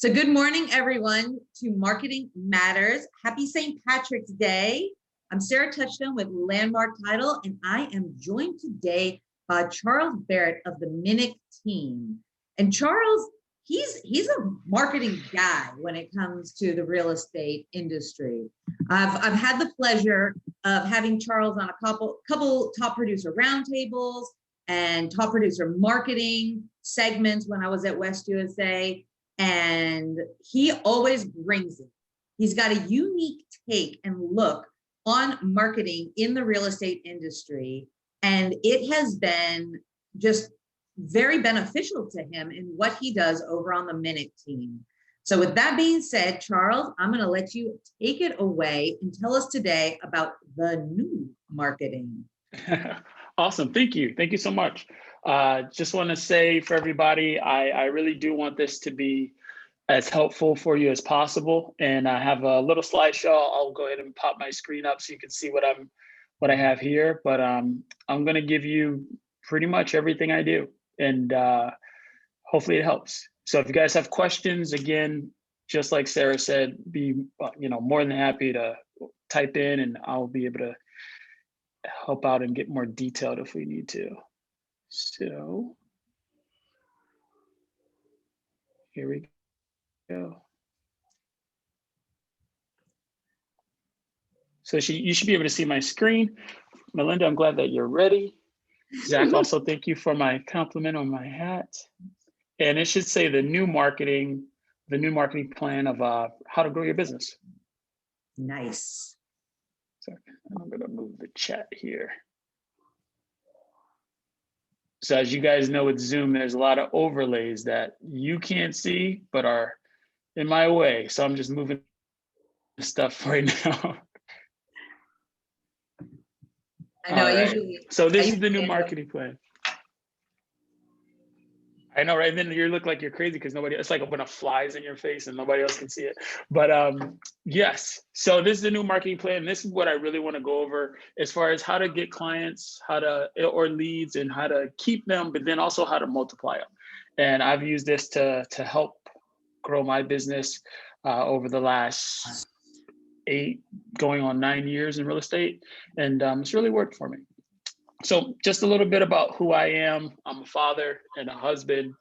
So good morning, everyone, to Marketing Matters. Happy St. Patrick's Day. I'm Sarah Touchstone with Landmark Title, and I am joined today by Charles Barrett of the Minnick team. And Charles, he's a marketing guy when it comes to the real estate industry. I've had the pleasure of having Charles on a couple top producer roundtables and top producer marketing segments when I was at West USA. And he always brings it. He's got a unique take and look on marketing in the real estate industry. And it has been just very beneficial to him in what he does over on the Minnick team. So with that being said, Charles, I'm going to let you take it away and tell us today about the new marketing. Awesome. Thank you. Thank you so much. Just want to say for everybody, I really do want this to be as helpful for you as possible. And I have a little slideshow. I'll go ahead and pop my screen up so you can see what I have here. But I'm going to give you pretty much everything I do, and hopefully it helps. So if you guys have questions, again, just like Sarah said, be more than happy to type in, and I'll be able to help out and get more detailed if we need to. So here we go. So you should be able to see my screen. Melinda, I'm glad that you're ready. Zach, also thank you for my compliment on my hat. And it should say the new marketing plan of how to grow your business. Nice. So I'm going to move the chat here. So as you guys know with Zoom, there's a lot of overlays that you can't see, but are in my way. So I'm just moving stuff right now. I know. Right. So this is the new marketing plan. I know, right? And then you look like you're crazy because it's like when a fly's in your face and nobody else can see it. But yes, so this is the new marketing plan. This is what I really want to go over as far as how to get clients, or leads, and how to keep them, but then also how to multiply them. And I've used this to help grow my business over the last 8 going on 9 years in real estate. And it's really worked for me. So just a little bit about who I am. I'm a father and a husband,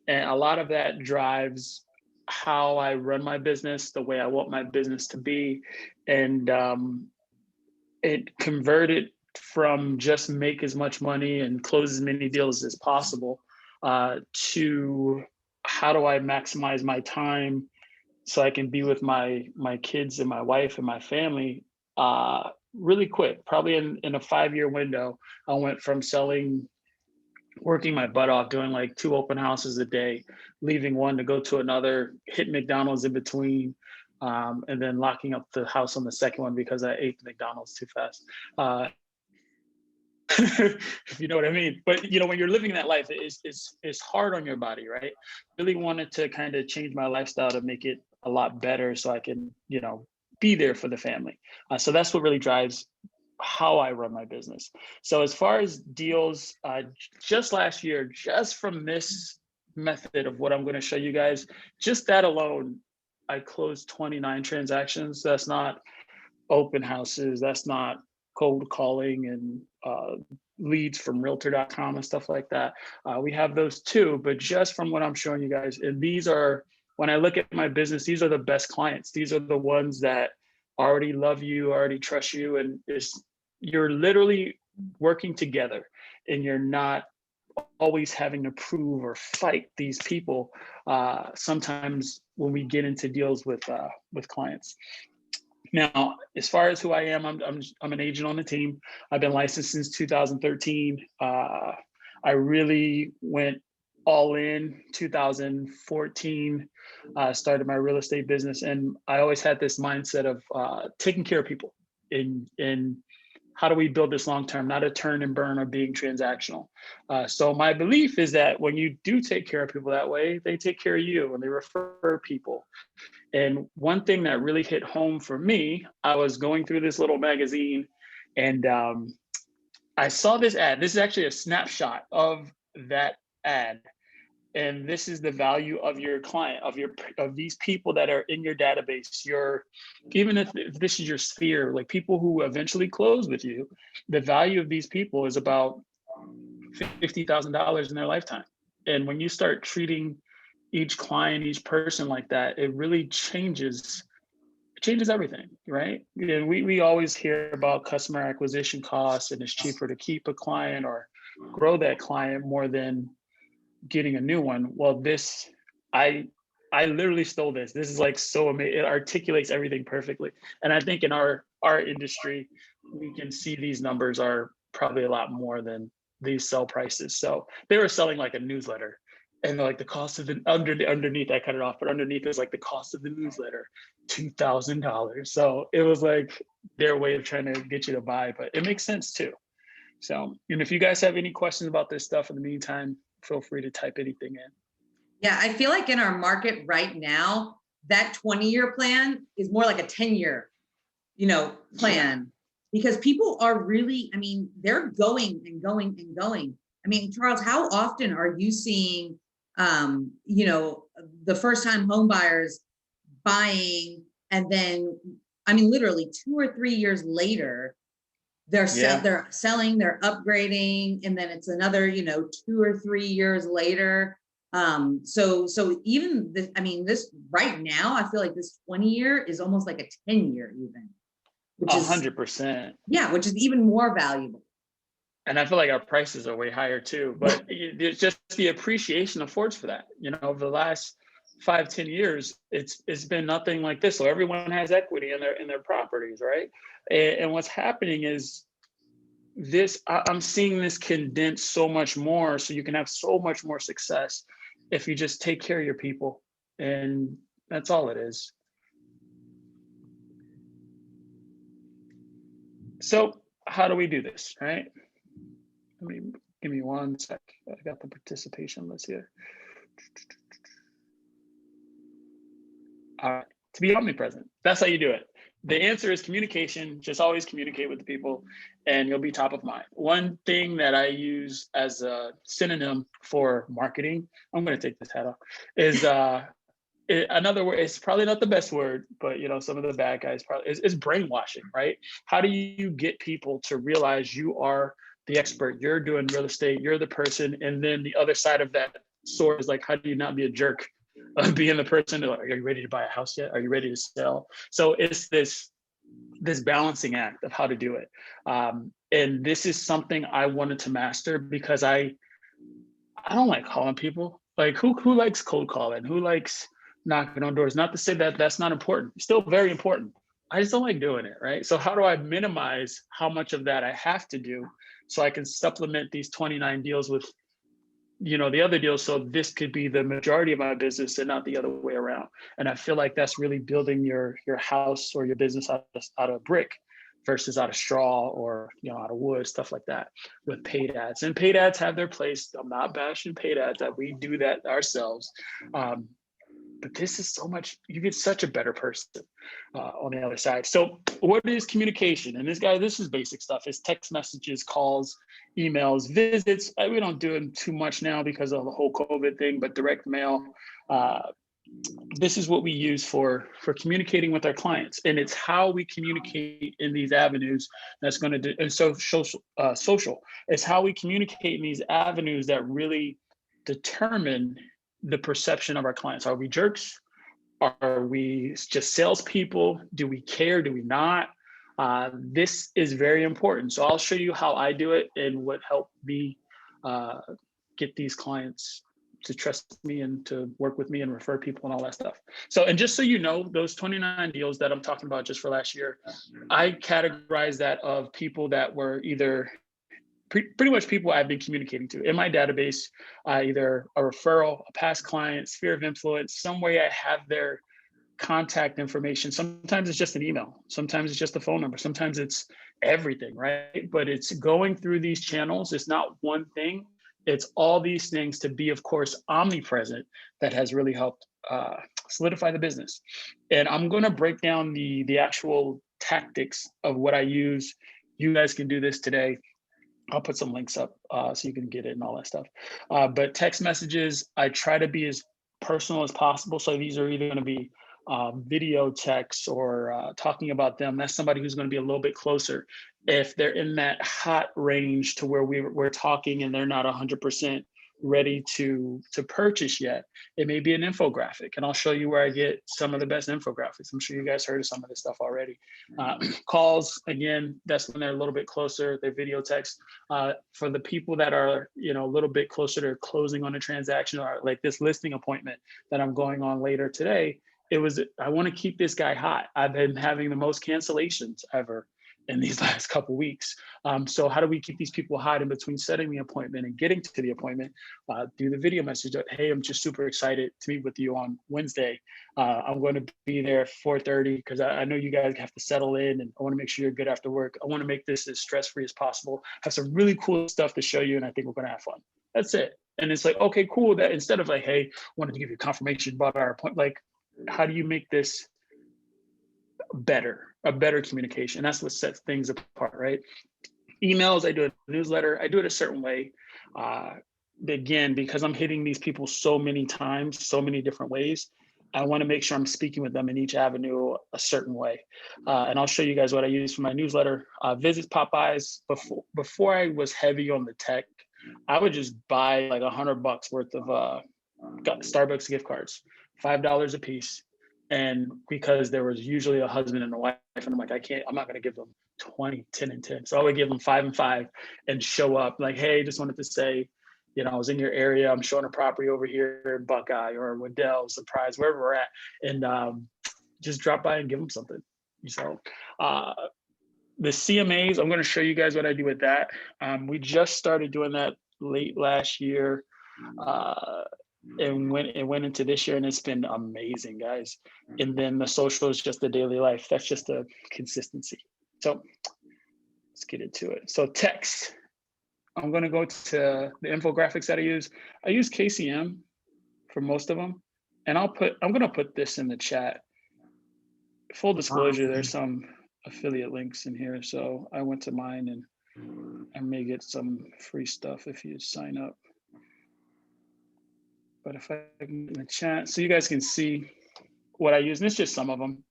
and a lot of that drives how I run my business, the way I want my business to be. And it converted from just make as much money and close as many deals as possible to how do I maximize my time so I can be with my kids and my wife and my family really quick. Probably in a 5-year window, I went from working my butt off, doing like 2 open houses a day, leaving one to go to another, hit McDonald's in between, and then locking up the house on the second one because I ate McDonald's too fast. If you know what I mean. But when you're living that life, it's hard on your body, right? Really wanted to kind of change my lifestyle to make it a lot better so I can, be there for the family. So that's what really drives how I run my business. So as far as deals, just last year, just from this method of what I'm going to show you guys, just that alone, I closed 29 transactions. That's not open houses. That's not cold calling and leads from realtor.com and stuff like that. We have those too, but just from what I'm showing you guys, and these are, when I look at my business, these are the best clients. These are the ones that already love you, already trust you, and you're literally working together, and you're not always having to prove or fight these people. Sometimes when we get into deals with clients. Now, as far as who I am, I'm an agent on the team. I've been licensed since 2013. I really went all in 2014, started my real estate business. And I always had this mindset of taking care of people and how do we build this long-term, not a turn and burn or being transactional. So my belief is that when you do take care of people that way, they take care of you and they refer people. And one thing that really hit home for me, I was going through this little magazine and I saw this ad. This is actually a snapshot of that ad. And this is the value of your client, of these people that are in your database. Even if this is your sphere, like people who eventually close with you, the value of these people is about $50,000 in their lifetime. And when you start treating each client, each person like that, it really changes everything, right? And we always hear about customer acquisition costs, and it's cheaper to keep a client or grow that client more than getting a new one. Well, I literally stole this. This is like so amazing. It articulates everything perfectly. And I think in our industry, we can see these numbers are probably a lot more than these sell prices. So they were selling like a newsletter, and like the cost of underneath, I cut it off, but underneath is like the cost of the newsletter, $2,000. So it was like their way of trying to get you to buy, but it makes sense too. So, and if you guys have any questions about this stuff in the meantime, feel free to type anything in. Yeah, I feel like in our market right now, that 20-year plan is more like a 10-year, plan, because people are really, I mean, they're going and going and going. I mean, Charles, how often are you seeing, the first-time home buyers buying, and then, I mean, literally 2 or 3 years later, they're selling, they're upgrading, and then it's another, 2 or 3 years later. So even this, I mean, this right now, I feel like this 20-year is almost like a 10-year even, which is 100%. Yeah, which is even more valuable. And I feel like our prices are way higher too, but it's just the appreciation affords for that. Over the last 5-10 years, it's been nothing like this. So everyone has equity in their properties, right? And what's happening is I'm seeing this condensed so much more, so you can have so much more success if you just take care of your people, and that's all it is. So how do we do this, right? Give me one sec. I got the participation list here. All right, to be omnipresent, that's how you do it. The answer is communication. Just always communicate with the people, and you'll be top of mind. One thing that I use as a synonym for marketing, I'm going to take this hat off, is another word. It's probably not the best word, but some of the bad guys probably is brainwashing, right? How do you get people to realize you are the expert? You're doing real estate. You're the person, and then the other side of that sword is like, how do you not be a jerk? Being the person, are you ready to buy a house yet? Are you ready to sell? So it's this balancing act of how to do it. And this is something I wanted to master, because I don't like calling people. Like who likes cold calling? Who likes knocking on doors? Not to say that that's not important. It's still very important. I just don't like doing it, right? So how do I minimize how much of that I have to do, so I can supplement these 29 deals with the other deals, so this could be the majority of my business and not the other way around. And I feel like that's really building your house or your business out of brick versus out of straw, or out of wood, stuff like that, with paid ads. And paid ads have their place. I'm not bashing paid ads, that we do that ourselves. But this is so much, you get such a better person on the other side. So what is communication? And this is basic stuff. It's text messages, calls, emails, visits. We don't do it too much now because of the whole COVID thing, but direct mail. This is what we use for communicating with our clients. And it's how we communicate in these avenues that's going to do, and so social. It's how we communicate in these avenues that really determine the perception of our clients. Are we jerks? Are we just salespeople? Do we care? Do we not? This is very important. So I'll show you how I do it and what helped me get these clients to trust me and to work with me and refer people and all that stuff. So, and just so you know, those 29 deals that I'm talking about just for last year, I categorize that of people that were either pretty much people I've been communicating to in my database, either a referral, a past client, sphere of influence, some way I have their contact information. Sometimes it's just an email. Sometimes it's just a phone number. Sometimes it's everything, right? But it's going through these channels. It's not one thing. It's all these things to be, of course, omnipresent, that has really helped solidify the business. And I'm going to break down the actual tactics of what I use. You guys can do this today. I'll put some links up so you can get it and all that stuff. But text messages, I try to be as personal as possible. So these are either going to be video texts or talking about them. That's somebody who's going to be a little bit closer. If they're in that hot range to where we're talking and they're not 100% ready to purchase yet, it may be an infographic, and I'll show you where I get some of the best infographics. I'm sure you guys heard of some of this stuff already. Calls, again, that's when they're a little bit closer. They're video text. For the people that are, a little bit closer to closing on a transaction, or like this listing appointment that I'm going on later today, I want to keep this guy hot. I've been having the most cancellations ever in these last couple weeks. So how do we keep these people hot in between setting the appointment and getting to the appointment? Do the video message. Hey, I'm just super excited to meet with you on Wednesday. I'm going to be there at 4:30 because I know you guys have to settle in, and I want to make sure you're good after work. I want to make this as stress-free as possible. Have some really cool stuff to show you, and I think we're going to have fun. That's it. And it's like, okay, cool. That instead of like, hey, wanted to give you confirmation about our appointment, like, how do you make this a better communication? That's what sets things apart, right? Emails, I do a newsletter, I do it a certain way. Again, because I'm hitting these people so many times, so many different ways, I want to make sure I'm speaking with them in each avenue a certain way. And I'll show you guys what I use for my newsletter. Visits Popeyes. Before I was heavy on the tech, I would just buy like $100 worth of Starbucks gift cards, $5 a piece. And because there was usually a husband and a wife, and I'm like, I'm not going to give them 20, 10 and 10. So I would give them 5 and 5 and show up like, hey, just wanted to say, I was in your area. I'm showing a property over here in Buckeye or Waddell, Surprise, wherever we're at. And just drop by and give them something. So the CMAs, I'm going to show you guys what I do with that. We just started doing that late last year. And it went into this year, and it's been amazing, guys. And then the social is just the daily life. That's just a consistency. So let's get into it. So text, I'm going to go to the infographics that I use. I use KCM for most of them. And I'm going to put this in the chat. Full disclosure, there's some affiliate links in here. So I went to mine, and I may get some free stuff if you sign up. But if I can in the chat, so you guys can see what I use, and it's just some of them.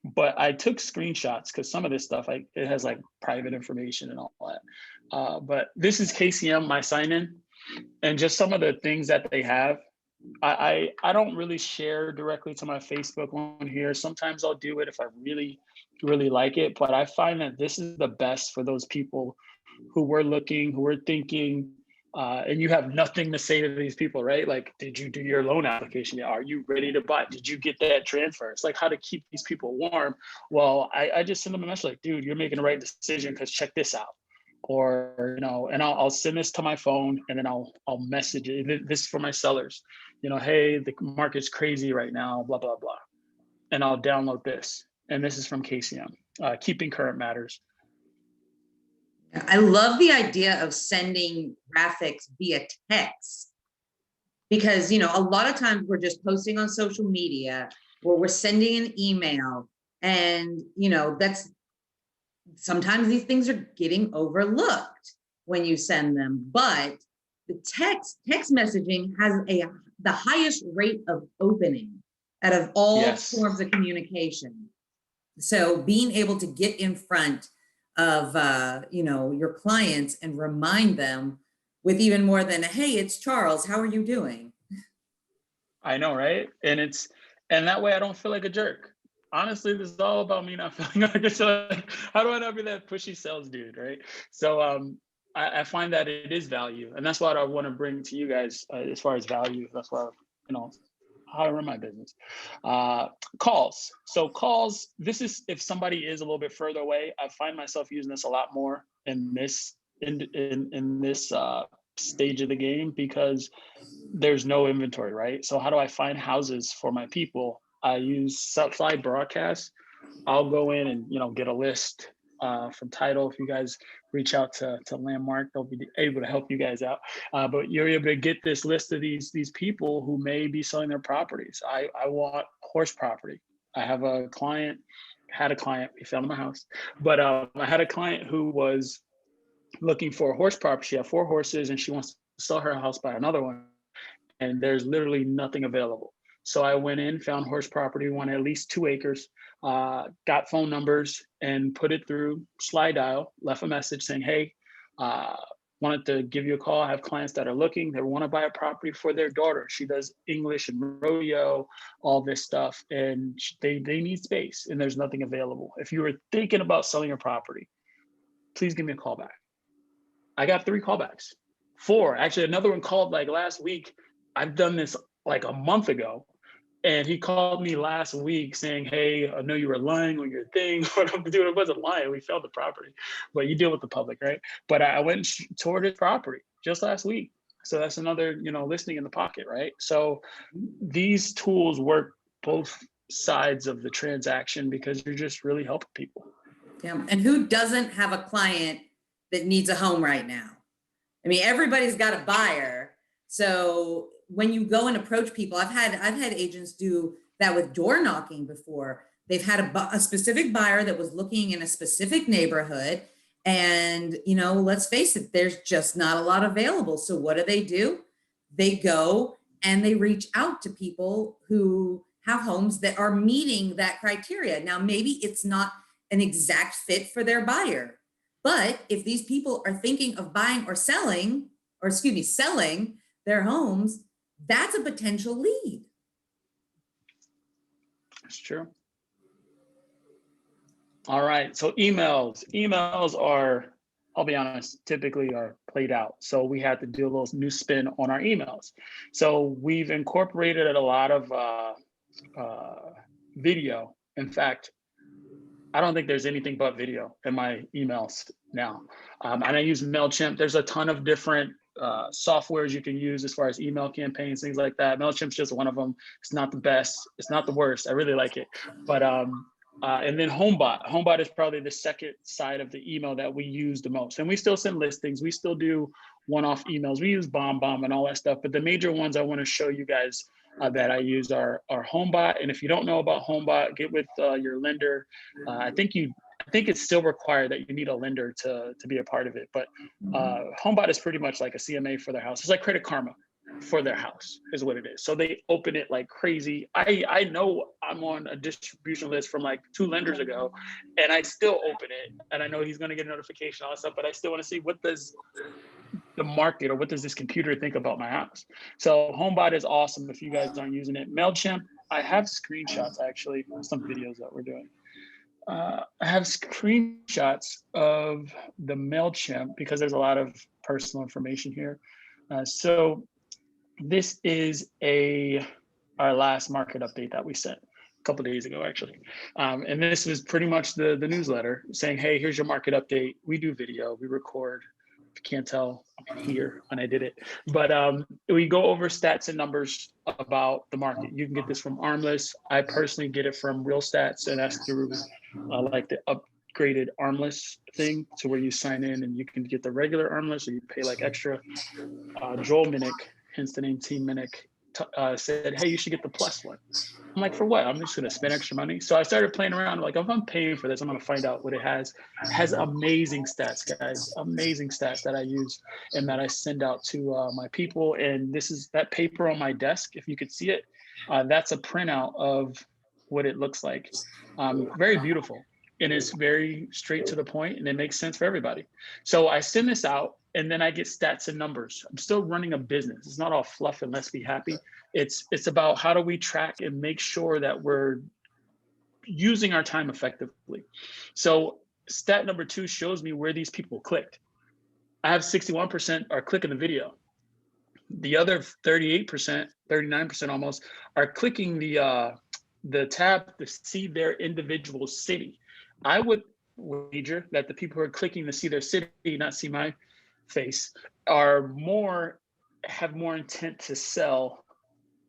But I took screenshots because some of this stuff, it has like private information and all that. But this is KCM, my sign-in, and just some of the things that they have. I don't really share directly to my Facebook on here. Sometimes I'll do it if I really, really like it. But I find that this is the best for those people who were looking, who were thinking, and you have nothing to say to these people, right? Like, did you do your loan application yet? Are you ready to buy? Did you get that transfer? It's like how to keep these people warm. Well, I just send them a message like, dude, you're making the right decision because check this out. Or, and I'll send this to my phone, and then I'll message it. This is for my sellers. Hey, the market's crazy right now, blah, blah, blah. And I'll download this. And this is from KCM. Keeping current matters. I love the idea of sending graphics via text because, a lot of times we're just posting on social media or we're sending an email, and, that's sometimes these things are getting overlooked when you send them. But the text messaging has the highest rate of opening out of all forms of communication. So being able to get in front of your clients and remind them with even more than, hey, it's Charles, how are you doing? I know, right? And that way I don't feel like a jerk. Honestly, this is all about me not feeling like a jerk. How do I not be that pushy sales dude, right? So I find that it is value, and that's what I want to bring to you guys as far as value. That's why how I run my business. Calls. So calls, this is if somebody is a little bit further away. I find myself using this a lot more in this stage of the game because there's no inventory, right? So how do I find houses for my people? I use Supply Broadcast. I'll go in and get a list from Title. If you guys reach out to Landmark, they'll be able to help you guys out. But you're able to get this list of these people who may be selling their properties. I want horse property. I have a client, we found him a house, but I had a client who was looking for a horse property. She had 4 horses and she wants to sell her house, buy another one. And there's literally nothing available. So I went in, found horse property, wanted at least 2 acres, got phone numbers and put it through slide dial, left a message saying, hey, uh, wanted to give you a call. I have clients that are looking, they want to buy a property for their daughter. She does English and rodeo, all this stuff, and they need space and there's nothing available. If you were thinking about selling your property, please give me a call back. I got 3 callbacks, 4. Actually, another one called like last week. I've done this like a month ago. And he called me last week saying, hey, I know you were lying on your thing. What I'm doing, I wasn't lying. We found the property, but you deal with the public, right? But I went toward his property just last week. So that's another, listing in the pocket, right? So these tools work both sides of the transaction because you're just really helping people. Yeah. And who doesn't have a client that needs a home right now? I mean, everybody's got a buyer. So when you go and approach people, I've had agents do that with door knocking before. They've had a specific buyer that was looking in a specific neighborhood, and let's face it, there's just not a lot available. So what do? They go and they reach out to people who have homes that are meeting that criteria. Now, maybe it's not an exact fit for their buyer, but if these people are thinking of buying or selling, selling their homes, that's a potential lead. That's true. All right. So emails are, I'll be honest, typically are played out. So we had to do a little new spin on our emails. So we've incorporated a lot of video. In fact, I don't think there's anything but video in my emails now. And I use MailChimp. There's a ton of different softwares you can use as far as email campaigns, things like that. MailChimp's just one of them. It's not the best. It's not the worst. I really like it. But and then HomeBot. HomeBot is probably the second side of the email that we use the most. And we still send listings. We still do one-off emails. We use BombBomb and all that stuff. But the major ones I want to show you guys that I use are HomeBot. And if you don't know about HomeBot, get with your lender. I think it's still required that you need a lender to be a part of it. But HomeBot is pretty much like a CMA for their house. It's like Credit Karma for their house is what it is. So they open it like crazy. I know I'm on a distribution list from like 2 lenders ago, and I still open it. And I know he's going to get a notification, all that stuff, but I still want to see what does the market or what does this computer think about my house. So HomeBot is awesome if you guys aren't using it. MailChimp, I have screenshots actually, some videos that we're doing. I have screenshots of the MailChimp because there's a lot of personal information here. So this is our last market update that we sent a couple of days ago, actually. And this was pretty much the newsletter saying, hey, here's your market update. We do video, we record. If you can't tell, I'm here and I did it. But we go over stats and numbers about the market. You can get this from Armless. I personally get it from Real Stats, and that's through like the upgraded Armless thing, to where you sign in and you can get the regular Armless or you pay like extra. Joel Minnick, hence the name Team Minnick, said, hey, you should get the plus one. I'm like, for what? I'm just going to spend extra money. So I started playing around. Like, if I'm paying for this, I'm going to find out what it has. It has amazing stats, guys, amazing stats that I use and that I send out to my people. And this is that paper on my desk. If you could see it, that's a printout of what it looks like. Very beautiful. And it's very straight to the point, and it makes sense for everybody. So I send this out, and then I get stats and numbers. I'm still running a business. It's not all fluff and let's be happy. It's about how do we track and make sure that we're using our time effectively. So stat number 2 shows me where these people clicked. I have 61% are clicking the video. The other 38%, 39% almost, are clicking the tab to see their individual city. I would wager that the people who are clicking to see their city, not see my face, have more intent to sell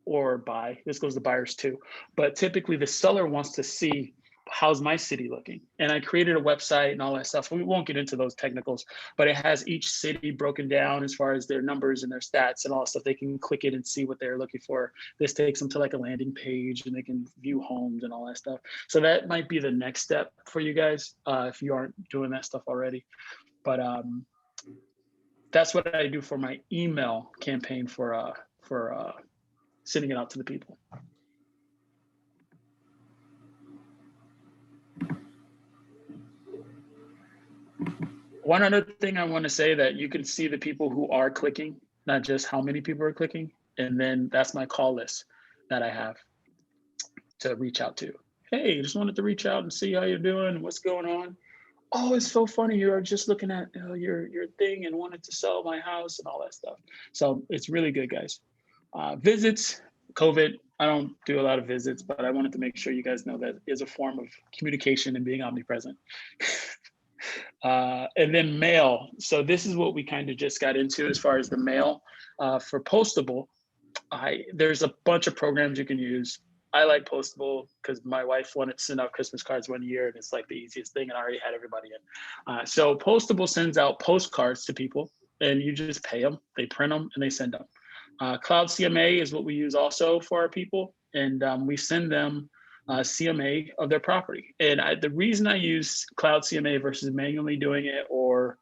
or buy. This goes to buyers too, but typically the seller wants to see, how's my city looking? And I created a website and all that stuff. We won't get into those technicals, but it has each city broken down as far as their numbers and their stats and all that stuff. They can click it and see what they're looking for. This takes them to like a landing page and they can view homes and all that stuff. So that might be the next step for you guys if you aren't doing that stuff already. But that's what I do for my email campaign for sending it out to the people. One other thing I want to say, that you can see the people who are clicking, not just how many people are clicking. And then that's my call list that I have to reach out to. Hey, just wanted to reach out and see how you're doing, what's going on. Oh, it's so funny. You were just looking at your thing and wanted to sell my house and all that stuff. So it's really good, guys. Visits, COVID, I don't do a lot of visits, but I wanted to make sure you guys know that is a form of communication and being omnipresent. And then mail. So this is what we kind of just got into as far as the mail. For Postable, there's a bunch of programs you can use. I like Postable because my wife wanted to send out Christmas cards one year, and it's like the easiest thing, and I already had everybody in. So Postable sends out postcards to people, and you just pay them. They print them and they send them. Cloud CMA is what we use also for our people, and we send them CMA of their property. And the reason I use Cloud CMA versus manually doing it, or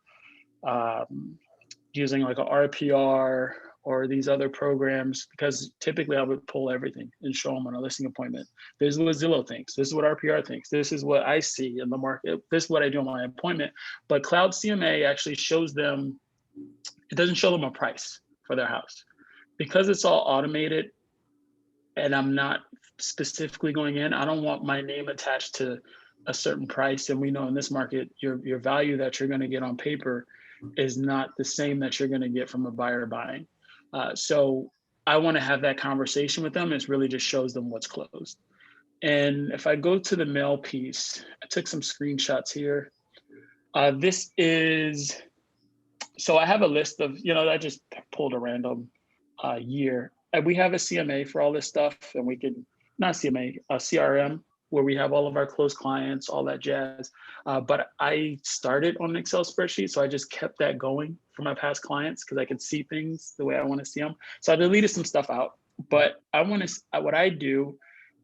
using like a RPR or these other programs, because typically I would pull everything and show them on a listing appointment. This is what Zillow thinks. This is what RPR thinks. This is what I see in the market. This is what I do on my appointment. But Cloud CMA actually shows them, it doesn't show them a price for their house. Because it's all automated and I'm not specifically going in, I don't want my name attached to a certain price. And we know in this market, your value that you're going to get on paper is not the same that you're going to get from a buyer buying. So I want to have that conversation with them. It really just shows them what's closed. And if I go to the mail piece, I took some screenshots here. This is, so I have a list of, I just pulled a random year. And we have a CMA for all this stuff, and we can, not CMA, a CRM, where we have all of our closed clients, all that jazz. But I started on an Excel spreadsheet, so I just kept that going for my past clients because I could see things the way I want to see them. So I deleted some stuff out. But what I do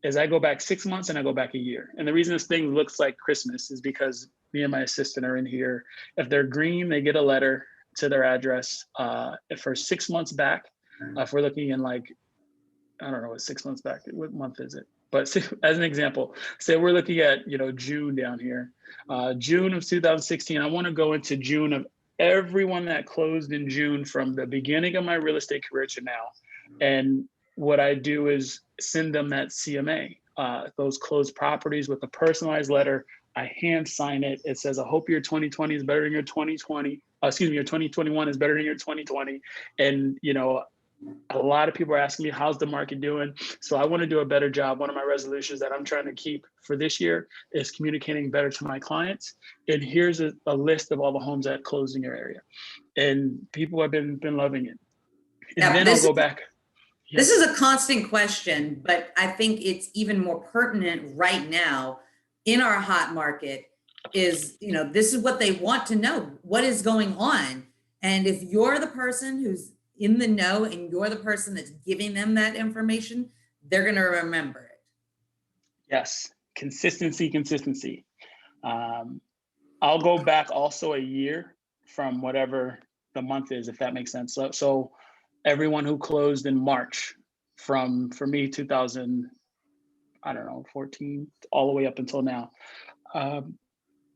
is I go back 6 months and I go back a year. And the reason this thing looks like Christmas is because me and my assistant are in here. If they're green, they get a letter to their address. If for 6 months back, if we're looking in like, I don't know what 6 months back, what month is it? But as an example, say we're looking at, June down here, June of 2016, I want to go into June of everyone that closed in June from the beginning of my real estate career to now. And what I do is send them that CMA, those closed properties with a personalized letter. I hand sign it. It says, I hope your 2020 is better than your 2020. Your 2021 is better than your 2020. And, a lot of people are asking me, how's the market doing? So I want to do a better job. One of my resolutions that I'm trying to keep for this year is communicating better to my clients. And here's a list of all the homes that closed in your area. And people have been loving it. And then I'll go back. Yeah. This is a constant question, but I think it's even more pertinent right now in our hot market is, this is what they want to know. What is going on? And if you're the person who's in the know and you're the person that's giving them that information, they're going to remember it. Yes. Consistency. I'll go back also a year from whatever the month is, if that makes sense. So everyone who closed in March for me, 14, all the way up until now,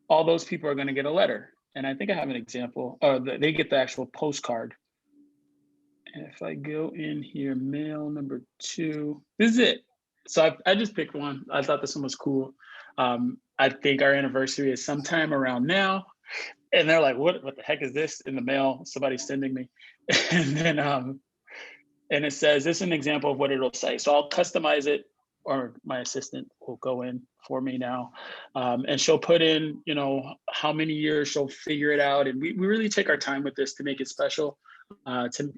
all those people are going to get a letter. And I think I have an example. They get the actual postcard. And if I go in here, mail number 2, this is it. So I just picked one. I thought this one was cool. I think our anniversary is sometime around now. And they're like, what the heck is this in the mail? Somebody's sending me. And then, and it says, this is an example of what it'll say. So I'll customize it, or my assistant will go in for me now. And she'll put in, how many years, she'll figure it out. And we really take our time with this to make it special.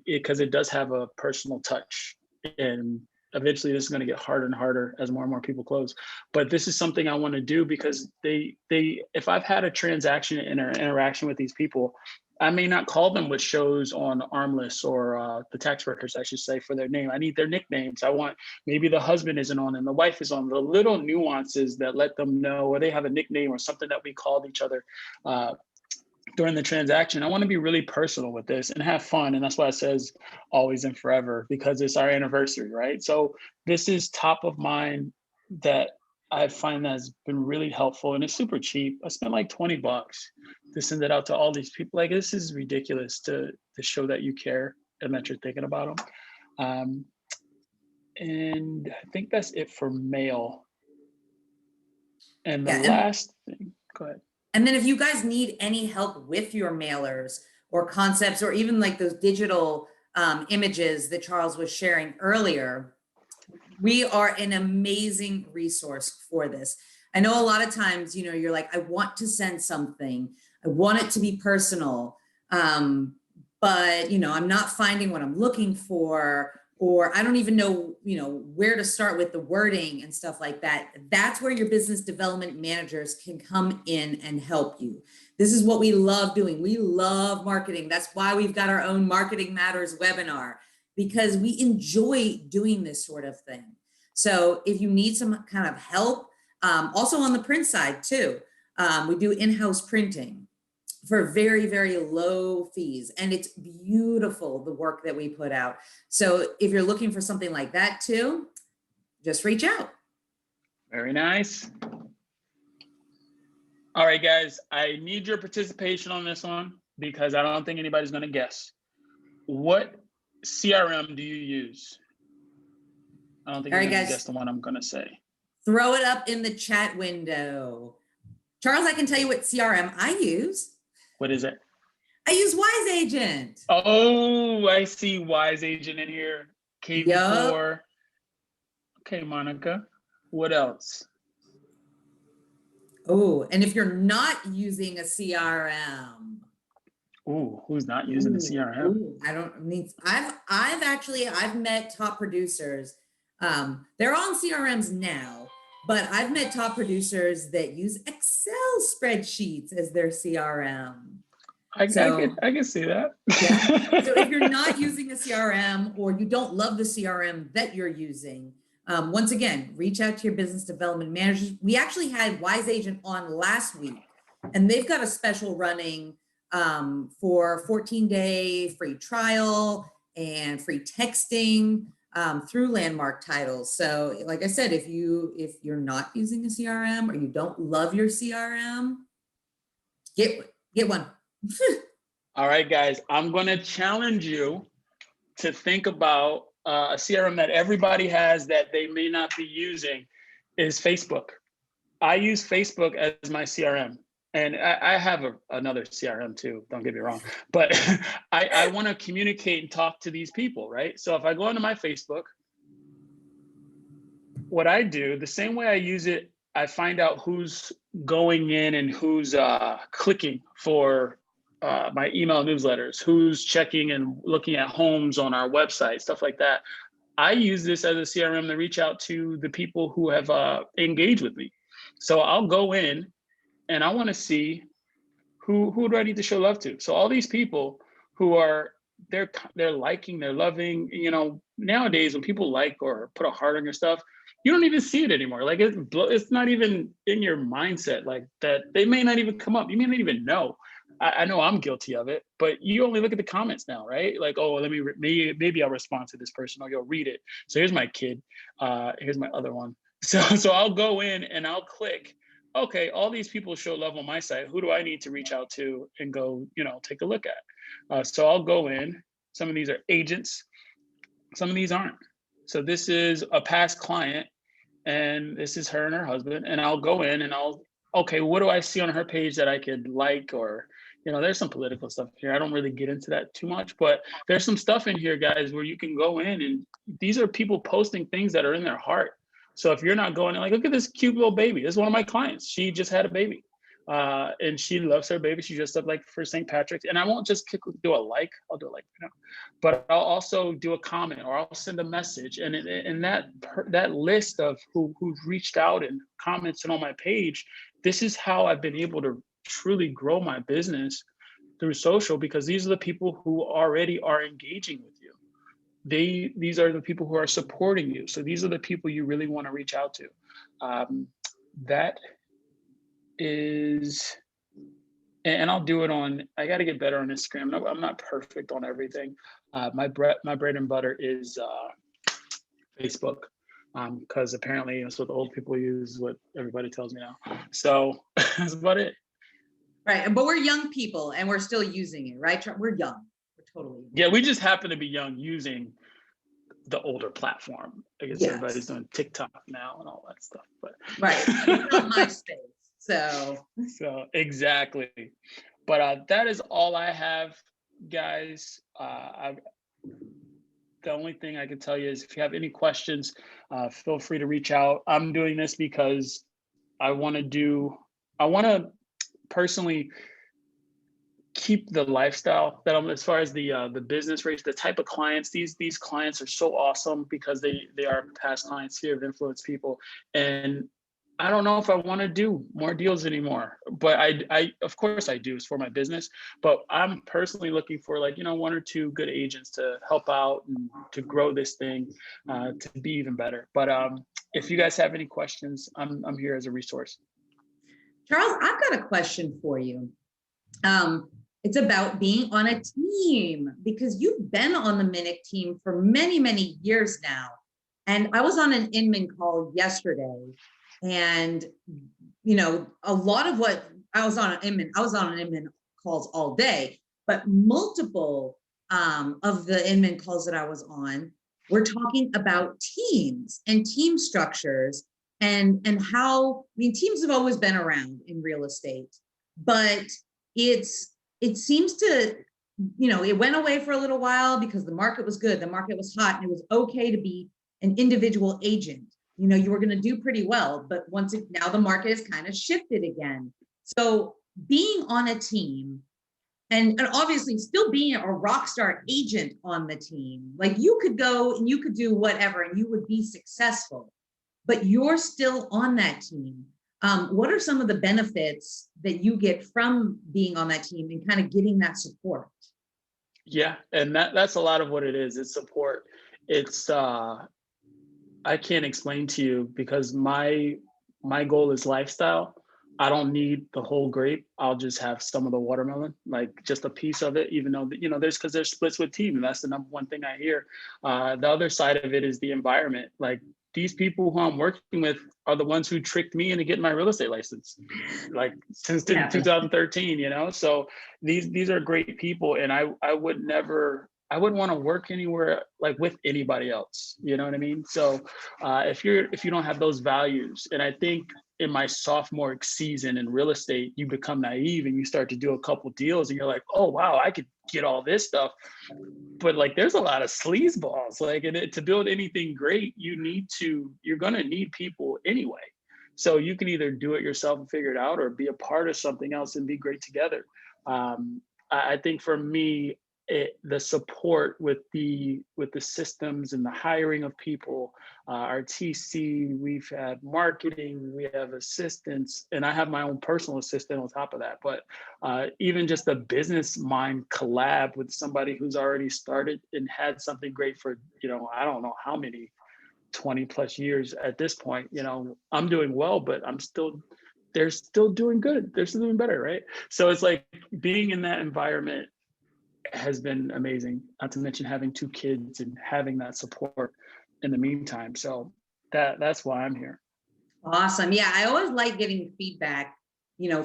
Because it does have a personal touch, and eventually this is going to get harder and harder as more and more people close. But this is something I want to do because if I've had a transaction and interaction with these people, I may not call them what shows on Armless or the tax records, I should say, for their name. I need their nicknames. I want, maybe the husband isn't on and the wife is on, the little nuances that let them know, or they have a nickname or something that we called each other during the transaction, I want to be really personal with this and have fun. And that's why it says always and forever, because it's our anniversary, right? So this is top of mind that I find that has been really helpful, and it's super cheap. I spent like $20 to send it out to all these people. Like, this is ridiculous to show that you care and that you're thinking about them. And I think that's it for mail. And the last thing, go ahead. And then if you guys need any help with your mailers or concepts, or even like those digital images that Charles was sharing earlier, we are an amazing resource for this. I know a lot of times, you're like, I want to send something, I want it to be personal, but I'm not finding what I'm looking for, or I don't even know, where to start with the wording and stuff like that. That's where your business development managers can come in and help you. This is what we love doing. We love marketing. That's why we've got our own Marketing Matters webinar, because we enjoy doing this sort of thing. So if you need some kind of help, also on the print side too, we do in-house printing for very, very low fees. And it's beautiful, the work that we put out. So if you're looking for something like that too, just reach out. Very nice. All right, guys, I need your participation on this one, because I don't think anybody's going to guess. What CRM do you use? I don't think you're going to guess the one I'm going to say. Throw it up in the chat window. Charles, I can tell you what CRM I use. What is it? I use Wise Agent. Oh, I see Wise Agent in here. KV4. Yep. Okay, Monica. What else? Oh, and if you're not using a CRM. Ooh, who's not using a CRM? Ooh, I've met top producers. They're on CRMs now, but I've met top producers that use Excel spreadsheets as their CRM. I can see that. Yeah. So if you're not using a CRM, or you don't love the CRM that you're using, once again, reach out to your business development managers. We actually had Wise Agent on last week, and they've got a special running for 14-day free trial and free texting through Landmark Titles. So like I said, if you're not using a CRM, or you don't love your CRM, get one. All right, guys, I'm going to challenge you to think about a CRM that everybody has that they may not be using is Facebook. I use Facebook as my CRM. And I have another CRM too, don't get me wrong. But I want to communicate and talk to these people, right? So if I go into my Facebook, what I do, the same way I use it, I find out who's going in and who's clicking for my email newsletters, who's checking and looking at homes on our website, stuff like that. I use this as a CRM to reach out to the people who have engaged with me. So I'll go in and I want to see who do I need to show love to. So all these people who are, they're liking, they're loving, nowadays when people like or put a heart on your stuff, you don't even see it anymore. Like it's not even in your mindset like that. They may not even come up. You may not even know. I know I'm guilty of it, but you only look at the comments now, right? Like, oh, maybe I'll respond to this person, or you'll read it. So here's my kid. Here's my other one. So I'll go in and I'll click. Okay, all these people show love on my site. Who do I need to reach out to and go, take a look at? So I'll go in. Some of these are agents. Some of these aren't. So this is a past client, and this is her and her husband. And I'll go in and okay, what do I see on her page that I could like? Or, there's some political stuff here. I don't really get into that too much, but there's some stuff in here, guys, where you can go in, and these are people posting things that are in their heart. So if you're not going in, like, look at this cute little baby. This is one of my clients. She just had a baby. And she loves her baby. She dressed up like for St. Patrick's. And I won't just do a like. I'll do a like, but I'll also do a comment, or I'll send a message. And that list of who've reached out and commented on my page, this is how I've been able to truly grow my business through social, because these are the people who already are engaging with you. These are the people who are supporting you. So these are the people you really want to reach out to. That is and I'll do it on, I got to get better on Instagram. No, I'm not perfect on everything. My bread and butter is Facebook, because apparently that's what the old people use, what everybody tells me now. So that's about it. Right. But we're young people and we're still using it, right? We're young. We're totally young. Yeah, we just happen to be young using the older platform. I guess everybody's doing TikTok now and all that stuff. But right. It's not my space. So exactly. But that is all I have, guys. The only thing I can tell you is if you have any questions, feel free to reach out. I'm doing this because I want to personally keep the lifestyle that I'm, as far as the business rates, the type of clients, these clients are so awesome because they are past clients here of influence people. And I don't know if I want to do more deals anymore, but I of course I do. It's for my business, but I'm personally looking for, like, one or two good agents to help out and to grow this thing to be even better. But if you guys have any questions, I'm here as a resource. Charles, I've got a question for you. It's about being on a team, because you've been on the Minute team for many, many years now. And I was on an Inman call yesterday, and a lot of what I was on an Inman calls all day, but multiple of the Inman calls that I was on, we're talking about teams and team structures and how, teams have always been around in real estate, but it seems to, it went away for a little while because the market was good, the market was hot, and it was okay to be an individual agent. You were going to do pretty well, but now the market has kind of shifted again. So being on a team and obviously still being a rock star agent on the team, like, you could go and you could do whatever and you would be successful, but you're still on that team. What are some of the benefits that you get from being on that team and kind of getting that support? Yeah, and that's a lot of what it is. It's support. It's I can't explain to you, because my goal is lifestyle. I don't need the whole grape. I'll just have some of the watermelon, like just a piece of it, even though, there's splits with team. And that's the number one thing I hear. The other side of it is the environment. Like, these people who I'm working with are the ones who tricked me into getting my real estate license, like, since 2013, So these are great people. And I wouldn't want to work anywhere like with anybody else. You know what I mean? So if you don't have those values, and I think in my sophomore season in real estate, you become naive and you start to do a couple deals and you're like, oh wow, I could get all this stuff. But like, there's a lot of sleazeballs. Like, and to build anything great, you're gonna need people anyway. So you can either do it yourself and figure it out, or be a part of something else and be great together. I think for me, the support with the systems and the hiring of people, our TC, we've had marketing, we have assistants, and I have my own personal assistant on top of that. But even just a business mind collab with somebody who's already started and had something great for, I don't know how many, 20 plus years at this point. I'm doing well, but they're still doing good. They're still doing better, right? So it's like, being in that environment has been amazing, not to mention having 2 kids and having that support in the meantime. So that's why I'm here. Awesome. Yeah, I always like getting feedback,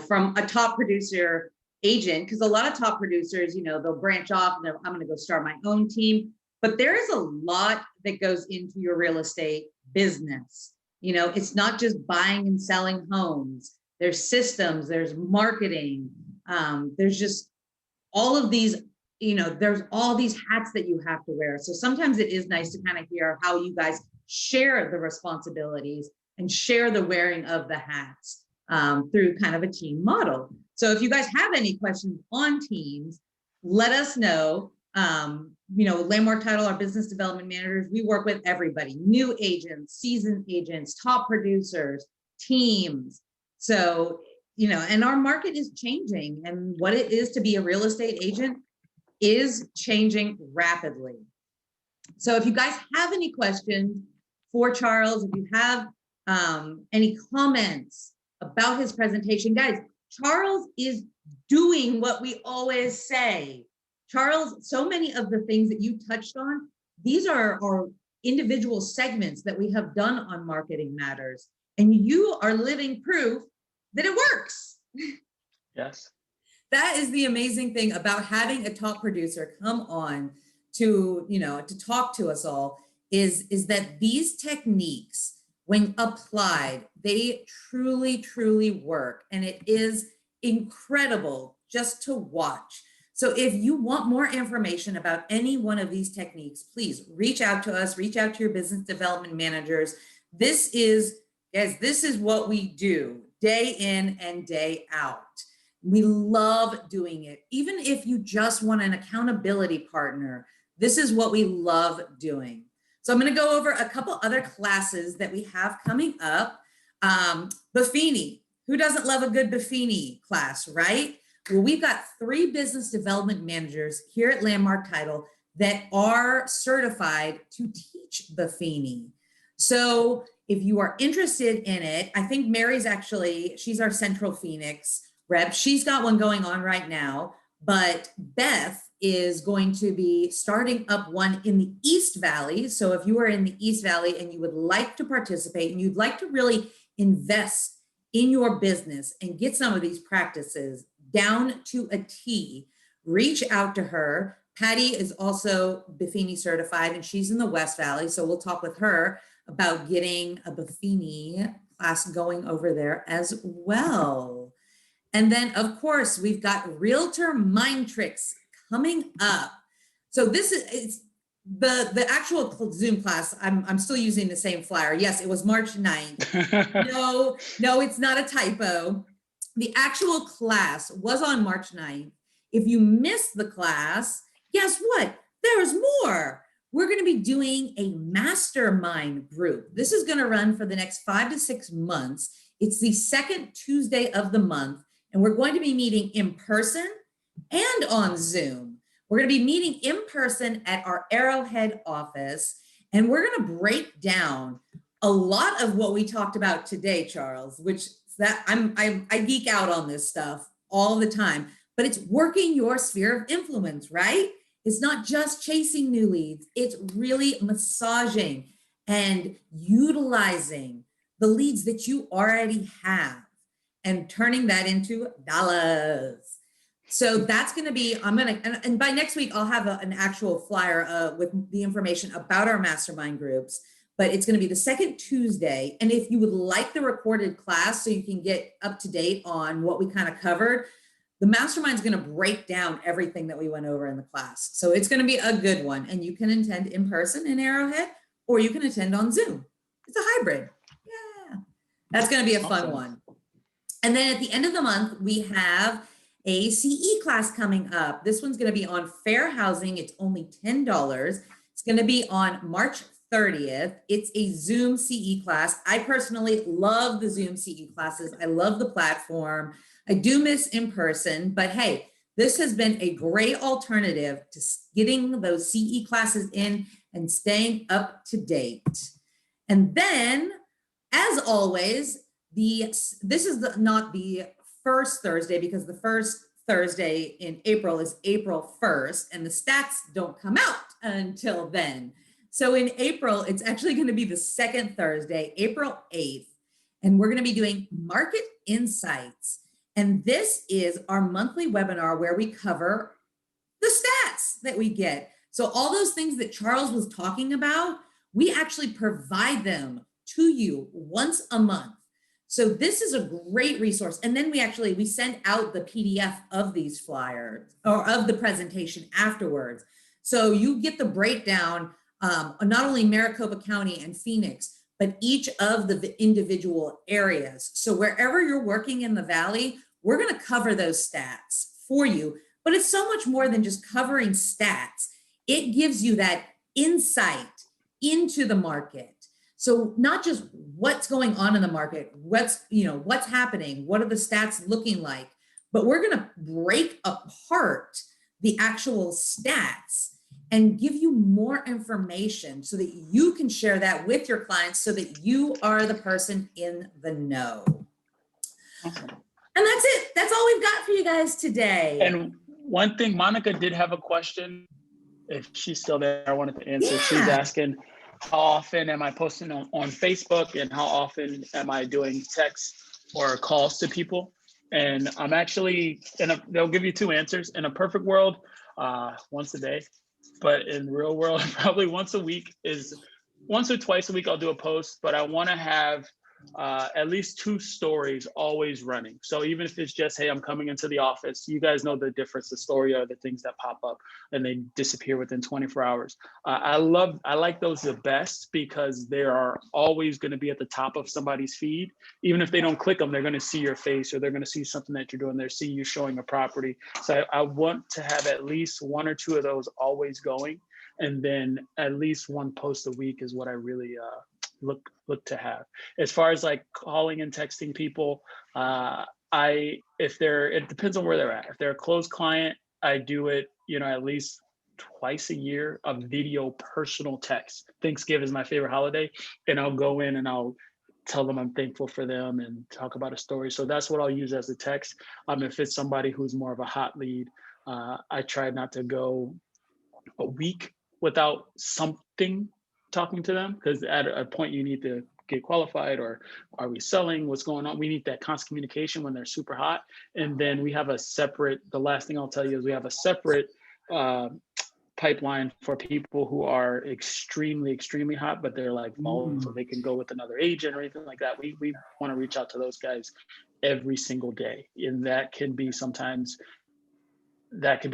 from a top producer agent, because a lot of top producers, they'll branch off and I'm going to go start my own team. But there is a lot that goes into your real estate business. It's not just buying and selling homes. There's systems, there's marketing, there's just all of these, there's all these hats that you have to wear. So sometimes it is nice to kind of hear how you guys share the responsibilities and share the wearing of the hats through kind of a team model. So if you guys have any questions on teams, let us know. Landmark Title, our business development managers, we work with everybody, new agents, seasoned agents, top producers, teams. So, and our market is changing, and what it is to be a real estate agent is changing rapidly. So if you guys have any questions for Charles, if you have any comments about his presentation, guys, Charles is doing what we always say. Charles, so many of the things that you touched on, these are our individual segments that we have done on Marketing Matters. And you are living proof that it works. Yes. That is the amazing thing about having a top producer come on to, to talk to us all is that these techniques, when applied, they truly, truly work. And it is incredible just to watch. So if you want more information about any one of these techniques, please reach out to us, reach out to your business development managers. This is what we do day in and day out. We love doing it. Even if you just want an accountability partner, this is what we love doing. So I'm going to go over a couple other classes that we have coming up. Buffini. Who doesn't love a good Buffini class, right? Well, we've got 3 business development managers here at Landmark Title that are certified to teach Buffini. So if you are interested in it, I think Mary's she's our Central Phoenix rep. She's got one going on right now, but Beth is going to be starting up one in the East Valley. So if you are in the East Valley and you would like to participate and you'd like to really invest in your business and get some of these practices down to a T, reach out to her. Patty is also Buffini certified and she's in the West Valley. So we'll talk with her about getting a Buffini class going over there as well. And then, of course, we've got Realtor Mind Tricks coming up. So this is the actual Zoom class. I'm still using the same flyer. Yes, it was March 9th. No, it's not a typo. The actual class was on March 9th. If you missed the class, guess what? There's more. We're going to be doing a mastermind group. This is going to run for the next 5 to 6 months. It's the second Tuesday of the month. And we're going to be meeting in person and on Zoom. We're going to be meeting in person at our Arrowhead office, and we're going to break down a lot of what we talked about today, Charles, which I geek out on this stuff all the time, but it's working your sphere of influence, right? It's not just chasing new leads. It's really massaging and utilizing the leads that you already have and turning that into dollars. So that's going to be, and by next week, I'll have an actual flyer with the information about our mastermind groups, but it's going to be the second Tuesday. And if you would like the recorded class so you can get up to date on what we kind of covered, the mastermind is going to break down everything that we went over in the class. So it's going to be a good one. And you can attend in person in Arrowhead, or you can attend on Zoom. It's a hybrid. Yeah, that's going to be a fun one. And then at the end of the month, we have a CE class coming up. This one's going to be on fair housing. It's only $10. It's going to be on March 30th. It's a Zoom CE class. I personally love the Zoom CE classes. I love the platform. I do miss in person, but hey, this has been a great alternative to getting those CE classes in and staying up to date. And then, as always, this is not the first Thursday, because the first Thursday in April is April 1st, and the stats don't come out until then. So in April, it's actually going to be the second Thursday, April 8th, and we're going to be doing Market Insights. And this is our monthly webinar where we cover the stats that we get. So all those things that Charles was talking about, we actually provide them to you once a month. So this is a great resource. And then we send out the PDF of these flyers or of the presentation afterwards. So you get the breakdown, not only Maricopa County and Phoenix, but each of the individual areas. So wherever you're working in the Valley, we're going to cover those stats for you. But it's so much more than just covering stats. It gives you that insight into the market. So not just what's going on in the market, what's happening, what are the stats looking like, but we're going to break apart the actual stats and give you more information so that you can share that with your clients so that you are the person in the know. Awesome. And that's it. That's all we've got for you guys today. And one thing, Monica did have a question. If she's still there, I wanted to answer. Yeah. She's asking, how often am I posting on Facebook, and how often am I doing texts or calls to people? And I'm actually, they'll give you two answers. In a perfect world, once a day, but in real world, probably once a week once or twice a week, I'll do a post, but I want to have at least 2 stories always running. So even if it's just, hey, I'm coming into the office, you guys know the difference. The story are the things that pop up and they disappear within 24 hours. I like those the best because they are always going to be at the top of somebody's feed. Even if they don't click them, they're going to see your face, or they're going to see something that you're doing. They're seeing you showing a property. So I want to have at least 1 or 2 of those always going. And then at least 1 post a week is what I really look to have. As far as like calling and texting people, it depends on where they're at. If they're a closed client, I do it, at least twice a year, a video personal text. Thanksgiving is my favorite holiday, and I'll go in and I'll tell them I'm thankful for them and talk about a story. So that's what I'll use as a text. If it's somebody who's more of a hot lead, I try not to go a week without something talking to them, because at a point you need to get qualified, or are we selling, what's going on? We need that constant communication when they're super hot. And then we have the last thing I'll tell you is we have a separate pipeline for people who are extremely, extremely hot, but they're like volatile, so they can go with another agent or anything like that. We want to reach out to those guys every single day. And that can be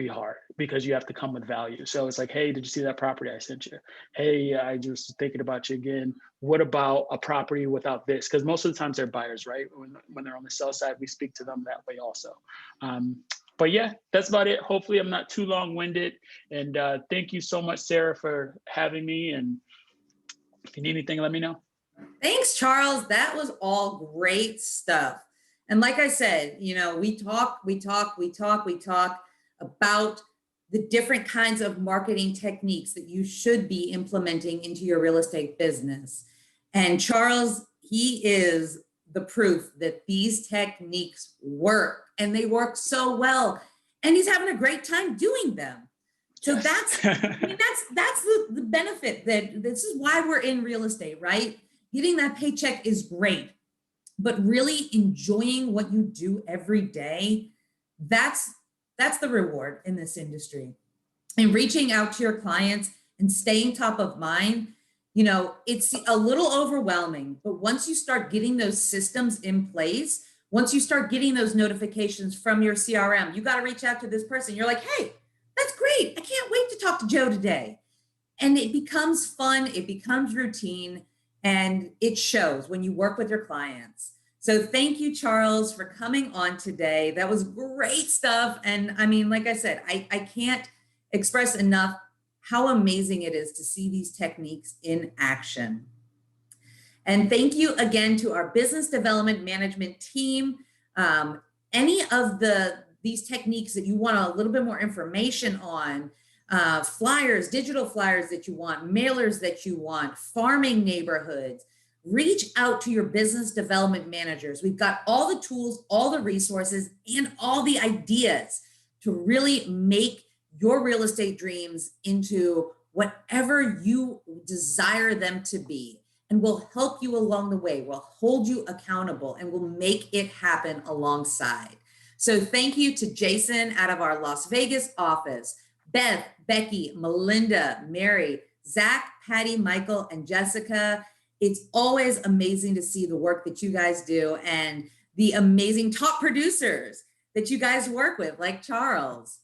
hard because you have to come with value. So it's like, hey, did you see that property I sent you? Hey, I just thinking about you again. What about a property without this? Because most of the times they're buyers, right? When they're on the sell side, we speak to them that way also. But yeah, that's about it. Hopefully I'm not too long-winded. And thank you so much, Sarah, for having me. And if you need anything, let me know. Thanks, Charles. That was all great stuff. And like I said, we talk about the different kinds of marketing techniques that you should be implementing into your real estate business. And Charles, he is the proof that these techniques work, and they work so well. And he's having a great time doing them. So that's the benefit, that this is why we're in real estate, right? Getting that paycheck is great, but really enjoying what you do every day, that's the reward in this industry. And reaching out to your clients and staying top of mind, it's a little overwhelming, but once you start getting those systems in place, once you start getting those notifications from your CRM, you got to reach out to this person. You're like, hey, that's great. I can't wait to talk to Joe today. And it becomes fun. It becomes routine, and it shows when you work with your clients. So thank you, Charles, for coming on today. That was great stuff. And I mean, like I said, I can't express enough how amazing it is to see these techniques in action. And thank you again to our business development management team. Any of these techniques that you want a little bit more information on, flyers, digital flyers that you want, mailers that you want, farming neighborhoods, reach out to your business development managers. We've got all the tools, all the resources, and all the ideas to really make your real estate dreams into whatever you desire them to be. And we'll help you along the way. We'll hold you accountable, and we'll make it happen alongside. So thank you to Jason out of our Las Vegas office, Beth, Becky, Melinda, Mary, Zach, Patty, Michael, and Jessica. It's always amazing to see the work that you guys do, and the amazing top producers that you guys work with, like Charles.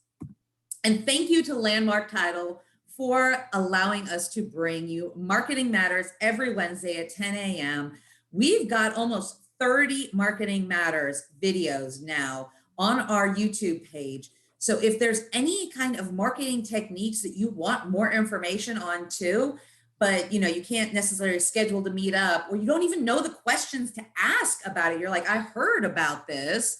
And thank you to Landmark Title for allowing us to bring you Marketing Matters every Wednesday at 10 a.m. We've got almost 30 Marketing Matters videos now on our YouTube page. So if there's any kind of marketing techniques that you want more information on too, but you can't necessarily schedule to meet up, or you don't even know the questions to ask about it, you're like, I heard about this,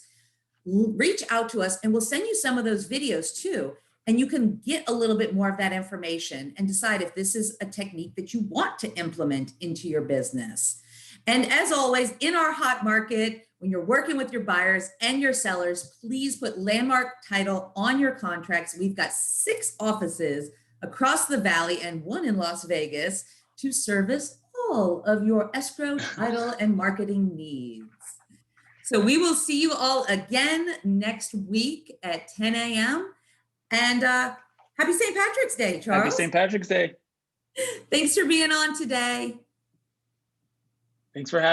reach out to us and we'll send you some of those videos too. And you can get a little bit more of that information and decide if this is a technique that you want to implement into your business. And as always, in our hot market, when you're working with your buyers and your sellers, please put Landmark Title on your contracts. We've got 6 offices across the valley and 1 in Las Vegas to service all of your escrow, title, and marketing needs. So we will see you all again next week at 10 a.m. And happy St. Patrick's Day, Charles. Happy St. Patrick's Day. Thanks for being on today. Thanks for having me.